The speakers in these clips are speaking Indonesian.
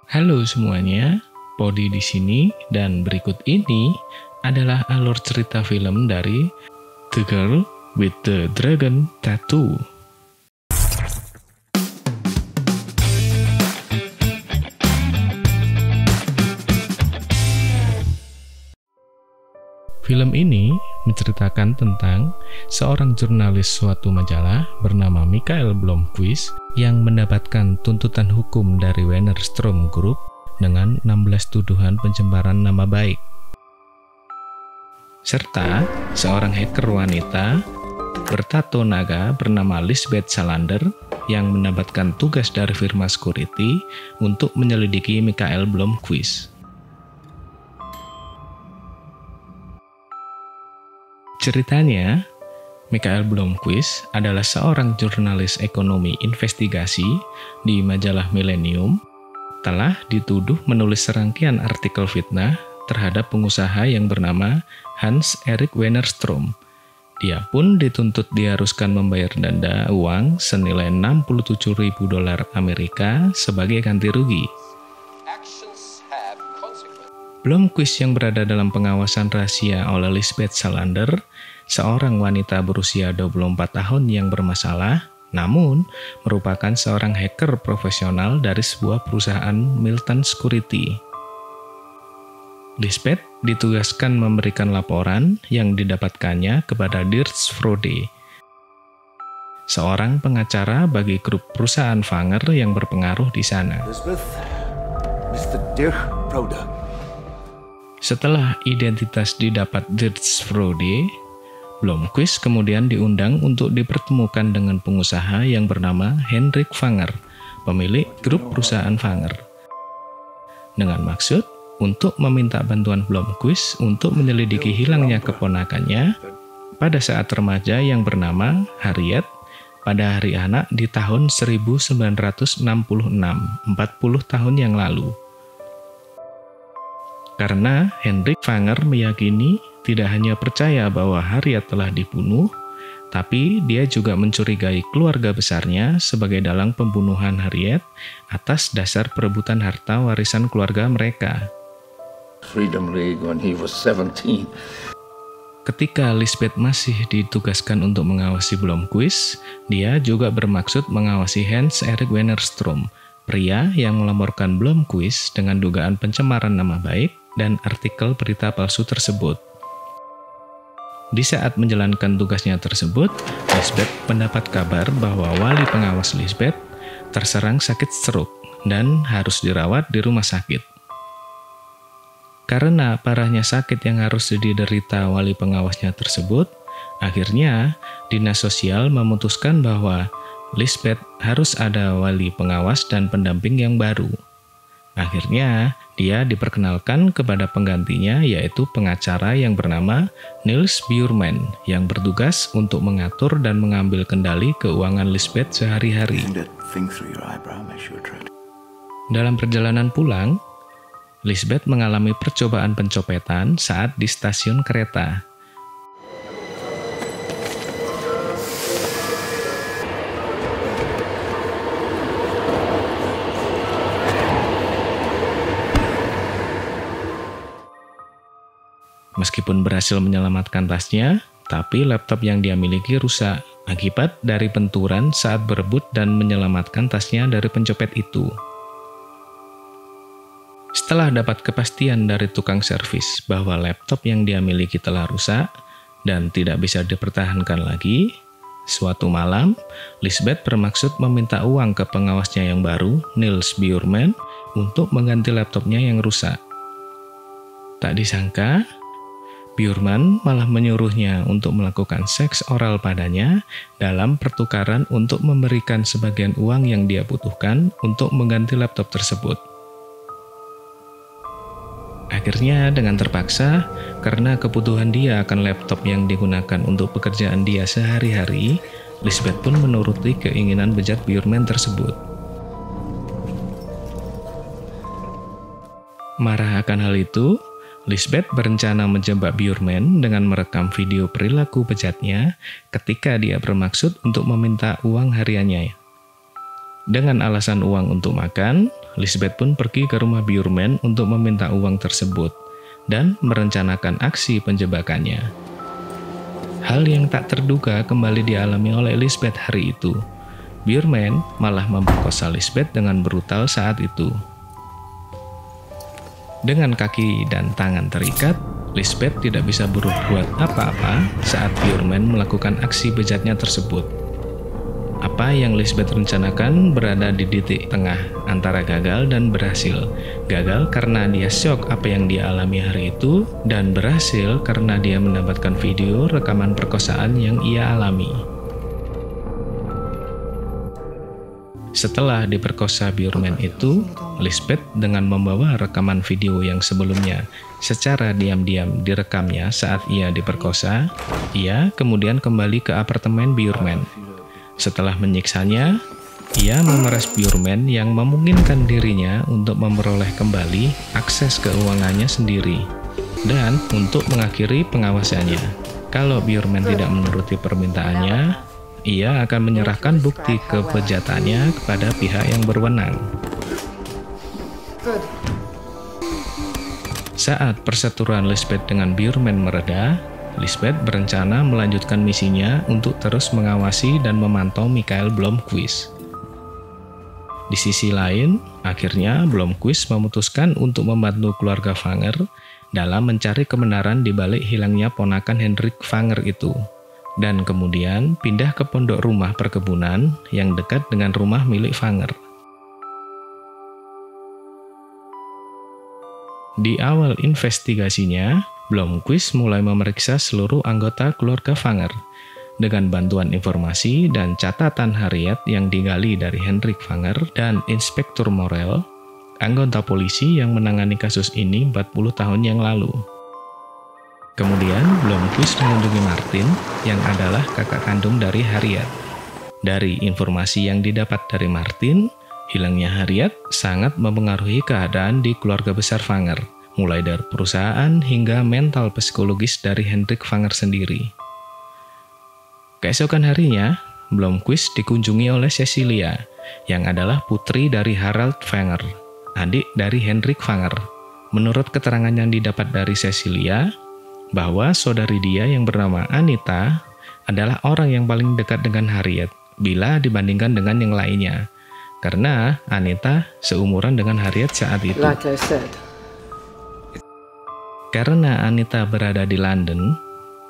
Halo semuanya, Podi di sini dan berikut ini adalah alur cerita film dari The Girl with the Dragon Tattoo. Film ini menceritakan tentang seorang jurnalis suatu majalah bernama Michael Blomqvist yang mendapatkan tuntutan hukum dari Wennerstrom Group dengan 16 tuduhan pencemaran nama baik. Serta seorang hacker wanita bertato naga bernama Lisbeth Salander yang mendapatkan tugas dari firma security untuk menyelidiki Michael Blomqvist. Ceritanya, Michael Blomqvist adalah seorang jurnalis ekonomi investigasi di majalah Millennium, telah dituduh menulis serangkaian artikel fitnah terhadap pengusaha yang bernama Hans-Erik Wennerstrom. Dia pun dituntut diharuskan membayar denda uang senilai $67.000 Amerika sebagai ganti rugi. Blomqvist yang berada dalam pengawasan rahasia oleh Lisbeth Salander, seorang wanita berusia 24 tahun yang bermasalah, namun merupakan seorang hacker profesional dari sebuah perusahaan Milton Security. Lisbeth ditugaskan memberikan laporan yang didapatkannya kepada Dirk Frode, seorang pengacara bagi grup perusahaan Fanger yang berpengaruh di sana. Lisbeth, Mr. Dirk Frode. Setelah identitas didapat Dirk Frode, Blomqvist kemudian diundang untuk dipertemukan dengan pengusaha yang bernama Hendrik Fanger, pemilik grup perusahaan Fanger, dengan maksud untuk meminta bantuan Blomqvist untuk menyelidiki hilangnya keponakannya pada saat remaja yang bernama Harriet pada hari anak di tahun 1966, 40 tahun yang lalu. Karena Hendrik Fanger meyakini tidak hanya percaya bahwa Harriet telah dibunuh, tapi dia juga mencurigai keluarga besarnya sebagai dalang pembunuhan Harriet atas dasar perebutan harta warisan keluarga mereka. Freedom League when he was 17. Ketika Lisbeth masih ditugaskan untuk mengawasi Blomqvist, dia juga bermaksud mengawasi Hans-Erik Wennerstrom, pria yang melaporkan Blomqvist dengan dugaan pencemaran nama baik dan artikel berita palsu tersebut. Di saat menjalankan tugasnya tersebut, Lisbeth mendapat kabar bahwa wali pengawas Lisbeth terserang sakit stroke dan harus dirawat di rumah sakit. Karena parahnya sakit yang harus diderita wali pengawasnya tersebut, akhirnya dinas sosial memutuskan bahwa Lisbeth harus ada wali pengawas dan pendamping yang baru. Akhirnya, dia diperkenalkan kepada penggantinya yaitu pengacara yang bernama Niels Bjurman yang bertugas untuk mengatur dan mengambil kendali keuangan Lisbeth sehari-hari. Dalam perjalanan pulang, Lisbeth mengalami percobaan pencopetan saat di stasiun kereta. Meskipun berhasil menyelamatkan tasnya, tapi laptop yang dia miliki rusak akibat dari benturan saat berebut dan menyelamatkan tasnya dari pencopet itu. Setelah dapat kepastian dari tukang servis bahwa laptop yang dia miliki telah rusak dan tidak bisa dipertahankan lagi, suatu malam, Lisbeth bermaksud meminta uang ke pengawasnya yang baru, Niels Bjurman, untuk mengganti laptopnya yang rusak. Tak disangka, Bjurman malah menyuruhnya untuk melakukan seks oral padanya dalam pertukaran untuk memberikan sebagian uang yang dia butuhkan untuk mengganti laptop tersebut. Akhirnya dengan terpaksa, karena kebutuhan dia akan laptop yang digunakan untuk pekerjaan dia sehari-hari, Lisbeth pun menuruti keinginan bejat Bjurman tersebut. Marah akan hal itu, Lisbeth berencana menjebak Bjurman dengan merekam video perilaku bejatnya ketika dia bermaksud untuk meminta uang hariannya. Dengan alasan uang untuk makan, Lisbeth pun pergi ke rumah Bjorman untuk meminta uang tersebut dan merencanakan aksi penjebakannya. Hal yang tak terduga kembali dialami oleh Lisbeth hari itu. Bjorman malah memperkosa Lisbeth dengan brutal saat itu. Dengan kaki dan tangan terikat, Lisbeth tidak bisa berbuat apa-apa saat Bjorman melakukan aksi bejatnya tersebut. Apa yang Lisbeth rencanakan berada di titik tengah antara gagal dan berhasil. Gagal karena dia syok apa yang dia alami hari itu, dan berhasil karena dia mendapatkan video rekaman perkosaan yang ia alami. Setelah diperkosa Bjorman itu, Lisbeth dengan membawa rekaman video yang sebelumnya secara diam-diam direkamnya saat ia diperkosa, ia kemudian kembali ke apartemen Bjorman. Setelah menyiksanya, ia memeras Bjorman yang memungkinkan dirinya untuk memperoleh kembali akses keuangannya sendiri dan untuk mengakhiri pengawasannya. Kalau Bjorman tidak menuruti permintaannya, ia akan menyerahkan bukti kebejatannya kepada pihak yang berwenang. Saat perseteruan Lisbeth dengan Bjorman mereda, Lisbeth berencana melanjutkan misinya untuk terus mengawasi dan memantau Mikael Blomkvist. Di sisi lain, akhirnya Blomkvist memutuskan untuk membantu keluarga Fanger dalam mencari kebenaran di balik hilangnya ponakan Hendrik Fanger itu, dan kemudian pindah ke pondok rumah perkebunan yang dekat dengan rumah milik Fanger. Di awal investigasinya, Blomkvist mulai memeriksa seluruh anggota keluarga Fanger. Dengan bantuan informasi dan catatan harian yang digali dari Hendrik Fanger dan Inspektur Morel, anggota polisi yang menangani kasus ini 40 tahun yang lalu. Kemudian Blomkvist mengunjungi Martin yang adalah kakak kandung dari Harriet. Dari informasi yang didapat dari Martin, hilangnya Harriet sangat mempengaruhi keadaan di keluarga besar Fanger, mulai dari perusahaan hingga mental psikologis dari Hendrik Fanger sendiri. Keesokan harinya, Blomkvist dikunjungi oleh Cecilia, yang adalah putri dari Harald Fanger, adik dari Hendrik Fanger. Menurut keterangan yang didapat dari Cecilia, bahwa saudari dia yang bernama Anita adalah orang yang paling dekat dengan Harriet bila dibandingkan dengan yang lainnya, karena Anita seumuran dengan Harriet saat itu. Like I said. Karena Anita berada di London,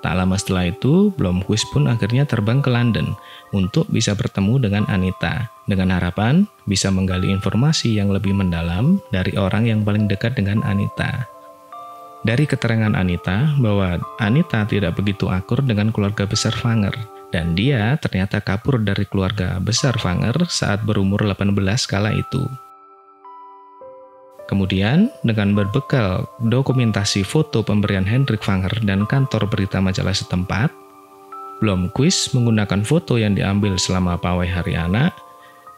tak lama setelah itu Blomkvist pun akhirnya terbang ke London untuk bisa bertemu dengan Anita, dengan harapan bisa menggali informasi yang lebih mendalam dari orang yang paling dekat dengan Anita. Dari keterangan Anita bahwa Anita tidak begitu akur dengan keluarga besar Fanger, dan dia ternyata kabur dari keluarga besar Fanger saat berumur 18 kala itu. Kemudian, dengan berbekal dokumentasi foto pemberian Hendrik Fanger dan kantor berita majalah setempat, Blomkvist menggunakan foto yang diambil selama pawai hari anak,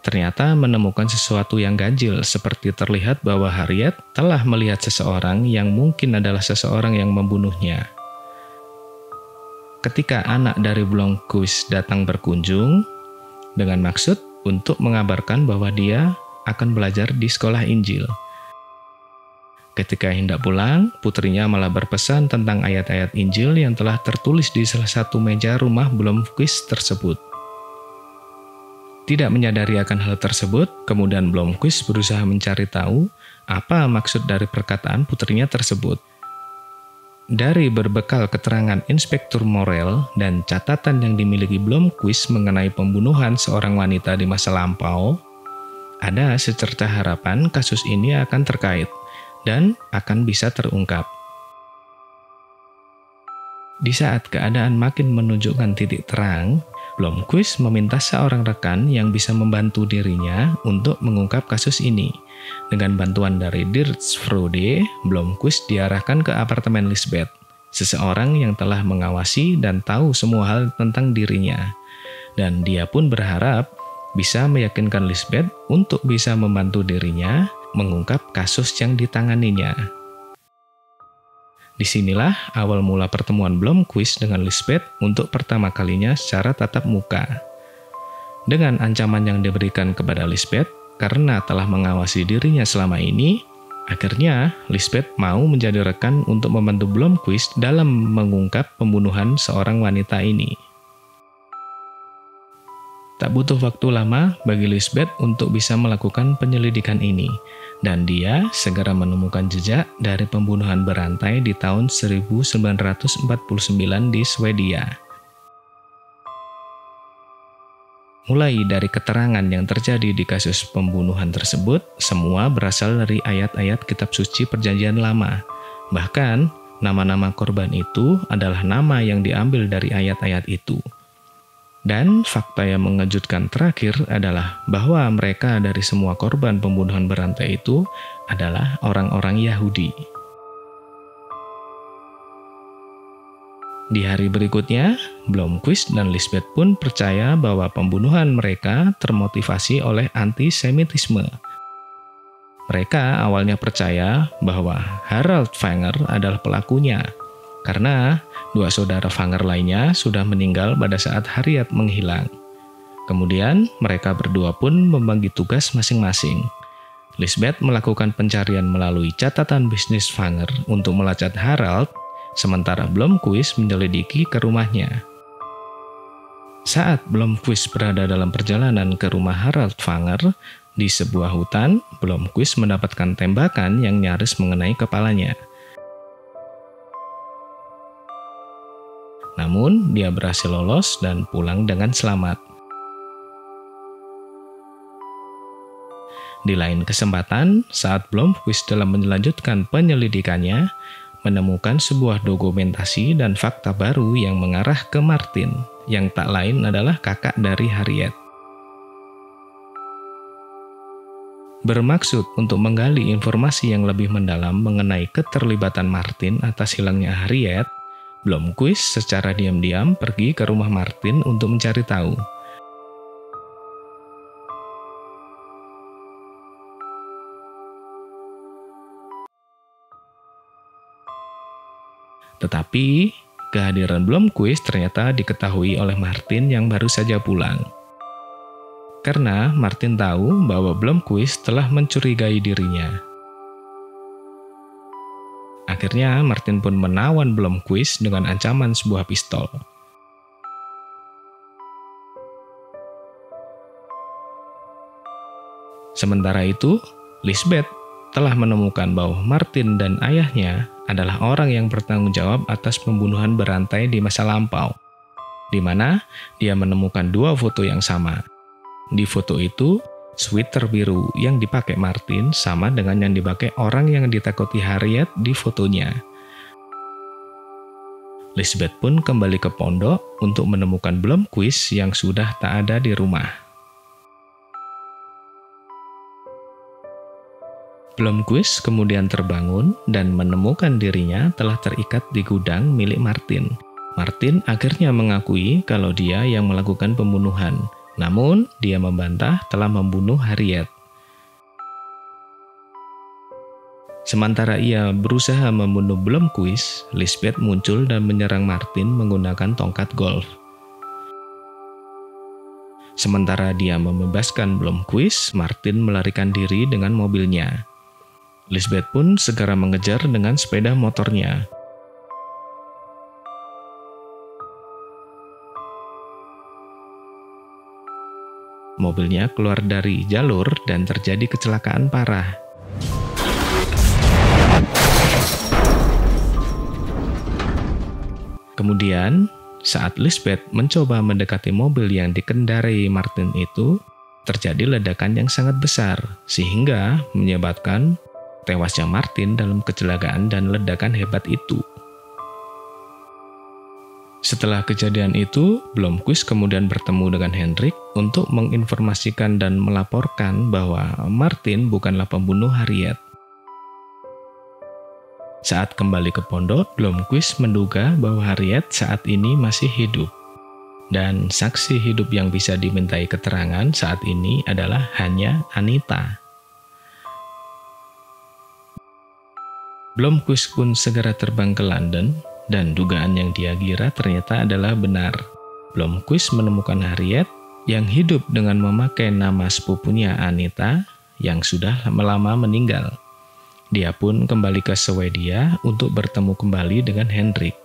ternyata menemukan sesuatu yang ganjil seperti terlihat bahwa Harriet telah melihat seseorang yang mungkin adalah seseorang yang membunuhnya. Ketika anak dari Blomkvist datang berkunjung, dengan maksud untuk mengabarkan bahwa dia akan belajar di sekolah Injil. Ketika hendak pulang, putrinya malah berpesan tentang ayat-ayat Injil yang telah tertulis di salah satu meja rumah Blomkvist tersebut. Tidak menyadari akan hal tersebut, kemudian Blomkvist berusaha mencari tahu apa maksud dari perkataan putrinya tersebut. Dari berbekal keterangan Inspektur Morel dan catatan yang dimiliki Blomkvist mengenai pembunuhan seorang wanita di masa lampau, ada secerca harapan kasus ini akan terkait dan akan bisa terungkap. Di saat keadaan makin menunjukkan titik terang, Blomkvist meminta seorang rekan yang bisa membantu dirinya untuk mengungkap kasus ini. Dengan bantuan dari Dirk Frode, Blomkvist diarahkan ke apartemen Lisbeth, seseorang yang telah mengawasi dan tahu semua hal tentang dirinya. Dan dia pun berharap bisa meyakinkan Lisbeth untuk bisa membantu dirinya mengungkap kasus yang ditanganinya. Disinilah awal mula pertemuan Blomkvist dengan Lisbeth untuk pertama kalinya secara tatap muka. Dengan ancaman yang diberikan kepada Lisbeth karena telah mengawasi dirinya selama ini, akhirnya Lisbeth mau menjadi rekan untuk membantu Blomqvist dalam mengungkap pembunuhan seorang wanita ini. Tak butuh waktu lama bagi Lisbeth untuk bisa melakukan penyelidikan ini, dan dia segera menemukan jejak dari pembunuhan berantai di tahun 1949 di Swedia. Mulai dari keterangan yang terjadi di kasus pembunuhan tersebut, semua berasal dari ayat-ayat kitab suci Perjanjian Lama. Bahkan, nama-nama korban itu adalah nama yang diambil dari ayat-ayat itu. Dan fakta yang mengejutkan terakhir adalah bahwa mereka dari semua korban pembunuhan berantai itu adalah orang-orang Yahudi. Di hari berikutnya, Blomqvist dan Lisbeth pun percaya bahwa pembunuhan mereka termotivasi oleh antisemitisme. Mereka awalnya percaya bahwa Harald Wenger adalah pelakunya, karena dua saudara Wenger lainnya sudah meninggal pada saat Harriet menghilang. Kemudian, mereka berdua pun membagi tugas masing-masing. Lisbeth melakukan pencarian melalui catatan bisnis Wenger untuk melacak Harald, sementara Blomqvist menyelidiki ke rumahnya. Saat Blomqvist berada dalam perjalanan ke rumah Harald Wenger, di sebuah hutan, Blomqvist mendapatkan tembakan yang nyaris mengenai kepalanya. Namun, dia berhasil lolos dan pulang dengan selamat. Di lain kesempatan, saat Blomqvist dalam melanjutkan penyelidikannya, menemukan sebuah dokumentasi dan fakta baru yang mengarah ke Martin, yang tak lain adalah kakak dari Harriet. Bermaksud untuk menggali informasi yang lebih mendalam mengenai keterlibatan Martin atas hilangnya Harriet, Blomqvist secara diam-diam pergi ke rumah Martin untuk mencari tahu. Tetapi, kehadiran Blomqvist ternyata diketahui oleh Martin yang baru saja pulang. Karena Martin tahu bahwa Blomqvist telah mencurigai dirinya. Akhirnya, Martin pun menawan Blomqvist dengan ancaman sebuah pistol. Sementara itu, Lisbeth telah menemukan bahwa Martin dan ayahnya adalah orang yang bertanggung jawab atas pembunuhan berantai di masa lampau, di mana dia menemukan dua foto yang sama. Di foto itu, sweater biru yang dipakai Martin sama dengan yang dipakai orang yang ditakuti Harriet di fotonya. Lisbeth pun kembali ke pondok untuk menemukan Blomqvist yang sudah tak ada di rumah. Blomqvist kemudian terbangun dan menemukan dirinya telah terikat di gudang milik Martin. Martin akhirnya mengakui kalau dia yang melakukan pembunuhan, namun dia membantah telah membunuh Harriet. Sementara ia berusaha membunuh Blomqvist, Lisbeth muncul dan menyerang Martin menggunakan tongkat golf. Sementara dia membebaskan Blomqvist, Martin melarikan diri dengan mobilnya. Lisbeth pun segera mengejar dengan sepeda motornya. Mobilnya keluar dari jalur dan terjadi kecelakaan parah. Kemudian, saat Lisbeth mencoba mendekati mobil yang dikendarai Martin itu, terjadi ledakan yang sangat besar, sehingga menyebabkan tewasnya Martin dalam kecelakaan dan ledakan hebat itu. Setelah kejadian itu, Blomqvist kemudian bertemu dengan Henrik untuk menginformasikan dan melaporkan bahwa Martin bukanlah pembunuh Harriet. Saat kembali ke pondok, Blomqvist menduga bahwa Harriet saat ini masih hidup. Dan saksi hidup yang bisa dimintai keterangan saat ini adalah hanya Anita. Blomqvist pun segera terbang ke London, dan dugaan yang dia kira ternyata adalah benar. Blomqvist menemukan Harriet yang hidup dengan memakai nama sepupunya Anita yang sudah lama meninggal. Dia pun kembali ke Swedia untuk bertemu kembali dengan Henrik.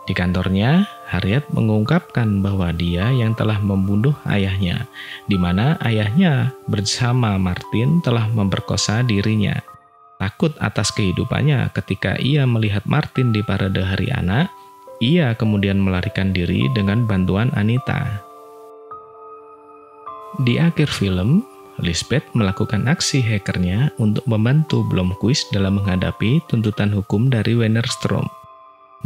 Di kantornya, Harriet mengungkapkan bahwa dia yang telah membunuh ayahnya, di mana ayahnya bersama Martin telah memperkosa dirinya. Takut atas kehidupannya ketika ia melihat Martin di parade hari anak, ia kemudian melarikan diri dengan bantuan Anita. Di akhir film, Lisbeth melakukan aksi hackernya untuk membantu Blomqvist dalam menghadapi tuntutan hukum dari Wennerstrom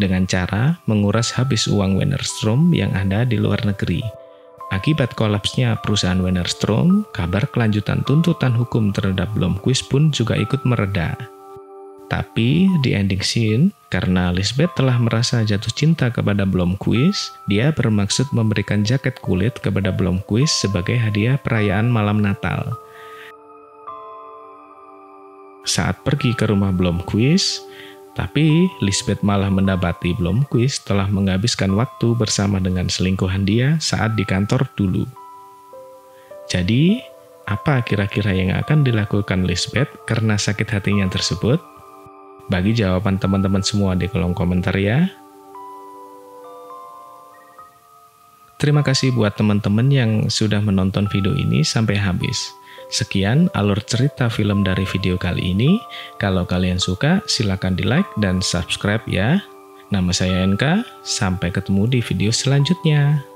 dengan cara menguras habis uang Wennerstrom yang ada di luar negeri. Akibat kolapsnya perusahaan Wennerstrom, kabar kelanjutan tuntutan hukum terhadap Blomqvist pun juga ikut mereda. Tapi di ending scene, karena Lisbeth telah merasa jatuh cinta kepada Blomqvist, dia bermaksud memberikan jaket kulit kepada Blomqvist sebagai hadiah perayaan malam Natal. Saat pergi ke rumah Blomqvist, tapi Lisbeth malah mendapati Blomqvist telah menghabiskan waktu bersama dengan selingkuhan dia saat di kantor dulu. Jadi, apa kira-kira yang akan dilakukan Lisbeth karena sakit hatinya tersebut? Bagi jawaban teman-teman semua di kolom komentar ya. Terima kasih buat teman-teman yang sudah menonton video ini sampai habis. Sekian alur cerita film dari video kali ini. Kalau kalian suka, silakan di like dan subscribe ya. Nama saya NK, sampai ketemu di video selanjutnya.